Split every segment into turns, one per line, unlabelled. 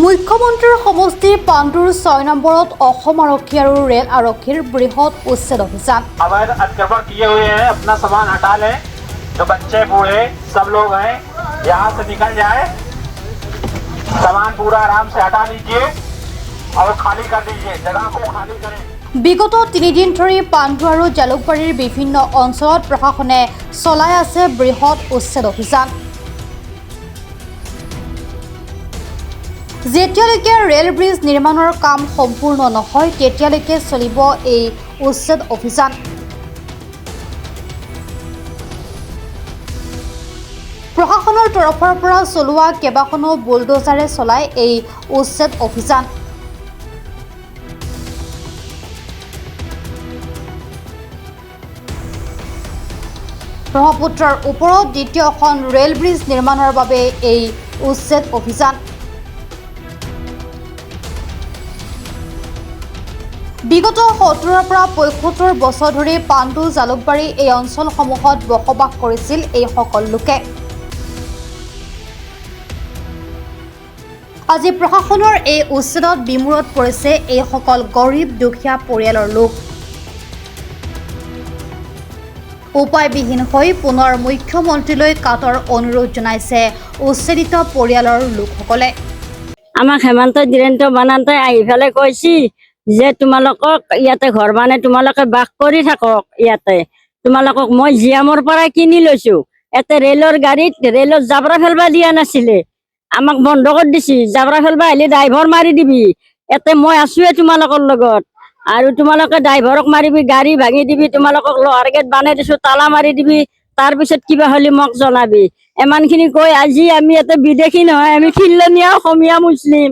মুখ্যমন্ত্ৰীৰ সমষ্টিৰ পাণ্ডুৰ 6 নম্বৰত অসম আৰক্ষী আৰু ৰেল আৰক্ষীৰ বৃহৎ উচ্ছেদ অভিযান।
अवैध अतिक्रमण किए हुए हैं, अपना सामान हटा लें। जो बच्चे बूढ़े सब लोग हैं यहाँ से निकल जाए, सामान पूरा आराम से हटा लीजिए और खाली कर दीजिए, जगह को खाली करें।
বিগত 3 দিন ধৰি পাণ্ডু আৰু জালুকবাৰীৰ বিভিন্ন অঞ্চলত প্ৰশাসনে চলাই আছে বৃহৎ উচ্ছেদ অভিযান। যেতিয়ালৈকে ৰেল ব্ৰিজ নিৰ্মাণৰ কাম সম্পূৰ্ণ নহয় তেতিয়ালৈকে চলিব এই উচ্ছেদ অভিযান। প্ৰশাসনৰ তৰফৰ পৰা চলোৱা কেইবাখনো বুলডোজাৰে চলাই এই উচ্ছেদ অভিযান। ব্ৰহ্মপুত্ৰৰ ওপৰত দ্বিতীয়খন ৰেল ব্ৰিজ নিৰ্মাণৰ বাবে এই উচ্ছেদ অভিযান। বিগত 70ৰ পৰা 75 বছৰ ধৰি পাণ্ডু জালুকবাৰী এই অঞ্চলসমূহত বসবাস কৰিছিল এইসকল লোকে। আজি প্ৰশাসনৰ এই উচ্ছেদত বিমূৰত পৰিছে এইসকল গৰীব দুখীয়া পৰিয়ালৰ লোক। উপায়বিহীন হৈ পুনৰ মুখ্যমন্ত্ৰীলৈ কাটৰ অনুৰোধ জনাইছে উচ্ছেদিত পৰিয়ালৰ লোকসকলে।
আমাক হেমন্ত ধীৰেন্দ্ৰ বানান্তে আহি পেলাই কৈছি যে তোমালোকক ইয়াতে ঘৰ মানে তোমালোকে বাস কৰি থাকক, ইয়াতে তোমালোকক মই জিয়ামৰ পৰা কিনি লৈছো। ইয়াতে ৰেলৰ গাড়ীত ৰেলত জাবৰা ফেলবা দিয়া নাছিলে, আমাক বন্ধ কৰি দিছি। জাবৰা ফেলবা আহিলে ড্ৰাইভাৰ মাৰি দিবি, ইয়াতে মই আছোৱে তোমালোকৰ লগত। আৰু তোমালোকে ড্ৰাইভাৰক মাৰিবি, গাড়ী ভাঙি দিবি, তোমালোকক লোহাৰ গেট বানাই দিছো, তালা মাৰি দিবি, তাৰপিছত কিবা হ'লে মোক জনাবি। ইমানখিনি কৈ আজি আমি ইয়াতে বিদেশী নহয়, আমি খিলনীয়া অসমীয়া মুছলিম।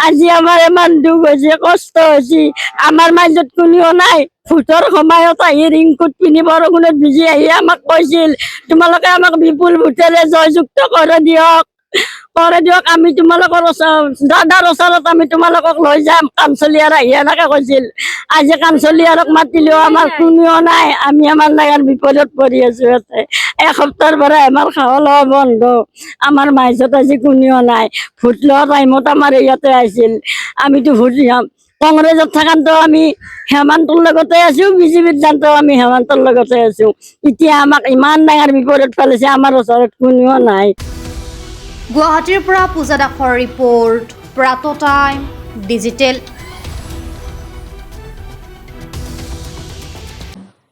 আজি আমাৰ ইমান দুখ হৈছে, কষ্ট হৈছে, আমাৰ মাজত কোনেও নাই। ভোটৰ সময়ত আহি ৰিংকুট পিন্ধি বৰষুণত ভিজি আহি আমাক কৈছিল তোমালোকে আমাক বিপুল ভোটেৰে জয়যুক্ত কৰি দিয়ক। আমি তোমালোকৰ দাদাৰ ওচৰত আমি তোমালোকক লৈ যাম, কাঞ্চলিয়াৰ আহি এনেকে কৈছিল। আজি কাঞ্চলিয়াৰক মাতিলেও আমাৰ কোনেও নাই, আমি আমাৰ নাগাৰ বিপদত পৰি আছো। ইয়াতে এসপ্তাহৰ পৰা আমাৰ খাৱা লোৱা বন্ধ, আমাৰ মাজত আজি কোনেও নাই। ভোট লোৱা টাইমত আমাৰ ইয়াতে আহিছিল, আমিতো ভোট দিয়াম। কংগ্ৰেছত থাকাতো আমি হেমন্তৰ লগতে আছো, বিজেপিত যাওঁতেও আমি হেমন্তৰ লগতে আছো। এতিয়া আমাক ইমান ডাঙৰ বিপদত পেলাইছে, আমাৰ ওচৰত কোনেও নাই।
গুৱাহাটীৰ পৰা পূজা দাসৰ ৰিপৰ্ট, প্ৰাত টাইম ডিজিটেল।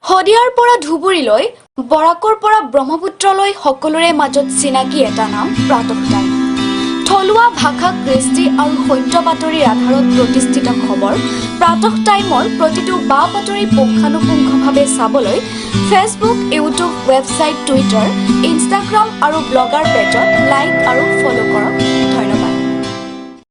শদিয়াৰ পৰা ধুবুৰীলৈ, বৰাকৰ পৰা ব্ৰহ্মপুত্ৰলৈ সকলোৰে মাজত চিনাকি এটা নাম প্ৰাত টাইম। থলুৱা ভাষা, কৃষ্টি আৰু সত্য বাতৰিৰ আধাৰত প্ৰতিষ্ঠিত খবৰ প্ৰাত টাইমৰ প্ৰতিটো বা বাতৰি পুংখানুপুংখভাৱে চাবলৈ Facebook, YouTube, website, Twitter, Instagram আৰু ব্লগাৰ পেজত লাইক আৰু ফ'ল' কৰক। ধন্যবাদ।